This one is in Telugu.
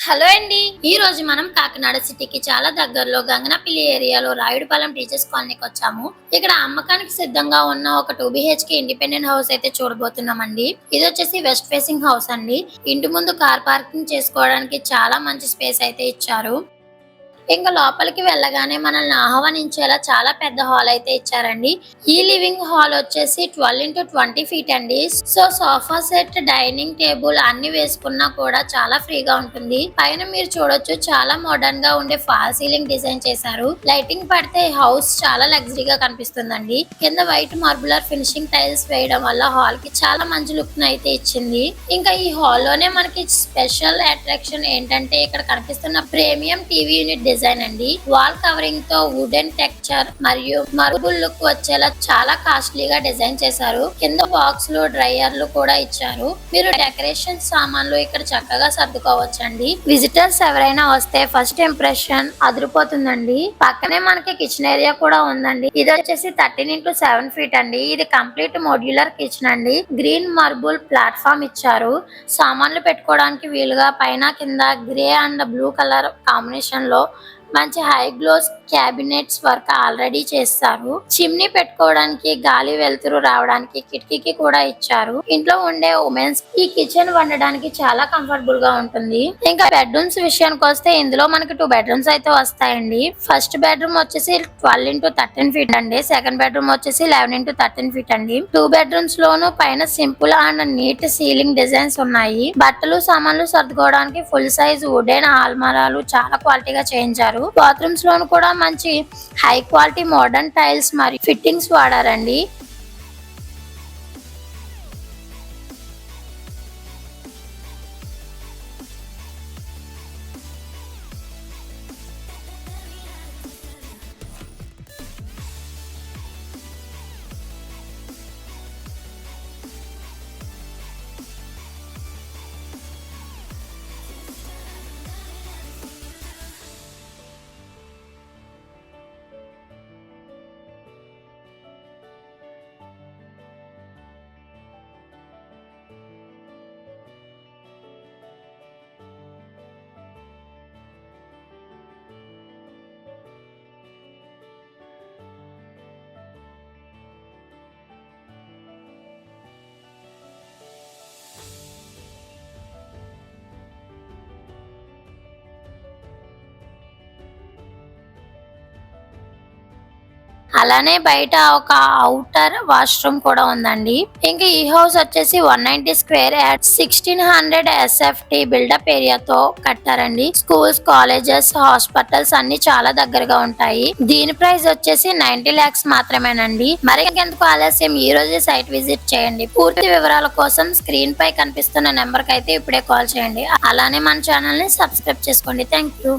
హలో అండి. ఈ రోజు మనం కాకినాడ సిటీకి చాలా దగ్గరలో గంగనపల్లి ఏరియాలో రాయుడుపాలెం టీచర్స్ కాలనీకి వచ్చాము. ఇక్కడ అమ్మకానికి సిద్ధంగా ఉన్న ఒక 2 బిహెచ్కే ఇండిపెండెంట్ హౌస్ అయితే చూడబోతున్నామండి. ఇది వచ్చేసి వెస్ట్ ఫేసింగ్ హౌస్ అండి. ఇంటి ముందు కార్ పార్కింగ్ చేసుకోవడానికి చాలా మంచి స్పేస్ అయితే ఇచ్చారు. ఇంకా లోపలికి వెళ్ళగానే మనల్ని ఆహ్వానించేలా చాలా పెద్ద హాల్ అయితే ఇచ్చారండి. ఈ లివింగ్ హాల్ వచ్చేసి 12x20 ఫీట్ అండి. So sofa set, dining table అన్ని వేసుకున్నా కూడా చాలా ఫ్రీగా ఉంటుంది. పైన మీరు చూడొచ్చు, చాలా మోడర్న్ గా ఉండే ఫాల్ సీలింగ్ డిజైన్ చేశారు. లైటింగ్ పడితే హౌస్ చాలా లగ్జరీగా కనిపిస్తుందండి. కింద వైట్ మార్బులర్ ఫినిషింగ్ టైల్స్ వేయడం వల్ల హాల్ కి చాలా మంచి లుక్ అయితే ఇచ్చింది. ఇంకా ఈ హాల్ లోనే మనకి స్పెషల్ అట్రాక్షన్ ఏంటంటే ఇక్కడ కనిపిస్తున్న ప్రీమియం టీవీ యూనిట్ డిజైన్ అండి. వాల్ కవరింగ్ తో వుడెన్ టెక్స్చర్ మరియు మార్బుల్ లుక్ వచ్చేలా చాలా కాస్ట్లీగా డిజైన్ చేశారు. కింద బాక్స్లు, డ్రైయర్లు కూడా ఇచ్చారు. మీరు డెకరేషన్ సామాన్లు ఇక్కడ చక్కగా సర్దుకోవచ్చండి. విజిటర్స్ ఎవరైనా వస్తే ఫస్ట్ ఇంప్రెషన్ అదిరిపోతుందండి. పక్కనే మనకి కిచెన్ ఏరియా కూడా ఉందండి. ఇది వచ్చేసి 13x7 ఫీట్ అండి. ఇది కంప్లీట్ మోడ్యులర్ కిచెన్ అండి. గ్రీన్ మార్బుల్ ప్లాట్ఫామ్ ఇచ్చారు. సామాన్లు పెట్టుకోవడానికి వీలుగా పైన కింద grey and blue colour combination లో మంచి high gloss cabinets work already చేస్తారు. చిమ్నీ పెట్టుకోవడానికి, గాలి వెలుతురు రావడానికి కిటికీకి కూడా ఇచ్చారు. ఇంట్లో ఉండే ఉమెన్స్ ఈ కిచెన్ వండడానికి చాలా కంఫర్టబుల్ గా ఉంటుంది. ఇంకా బెడ్రూమ్స్ విషయానికి వస్తే ఇందులో మనకి 2 బెడ్రూమ్స్ అయితే వస్తాయండి. ఫస్ట్ బెడ్రూమ్ వచ్చేసి 12x13 ఫీట్ అండి. సెకండ్ బెడ్రూమ్ వచ్చేసి 11x13 ఫీట్ అండి. 2 బెడ్రూమ్స్ లోను పైన simple and neat ceiling designs ఉన్నాయి. బట్టలు, సామాన్లు సర్దుకోవడానికి ఫుల్ సైజ్ వుడెన్ ఆల్మరాలు చాలా క్వాలిటీగా చేయించారు. బాత్రూమ్స్ లోను కూడా మంచి హై క్వాలిటీ మోడర్న్ టైల్స్ మరియు ఫిట్టింగ్స్ వాడారండి. అలానే బయట ఒక అవుటర్ వాష్రూమ్ కూడా ఉందండి. ఇంకా ఈ హౌస్ వచ్చేసి 190 స్క్వేర్ యార్డ్ 1600 SFT బిల్డప్ ఏరియాతో కట్టారండి. స్కూల్స్, కాలేజెస్, హాస్పిటల్స్ అన్ని చాలా దగ్గరగా ఉంటాయి. దీని ప్రైస్ వచ్చేసి 90 lakhs మాత్రమేనండి. మరి ఇంకెందుకు ఆలస్యం, ఈ రోజే సైట్ విజిట్ చేయండి. పూర్తి వివరాల కోసం స్క్రీన్ పై కనిపిస్తున్న నెంబర్ కి అయితే ఇప్పుడే కాల్ చేయండి. అలానే మన ఛానల్ ని సబ్స్క్రైబ్ చేసుకోండి. Thank you.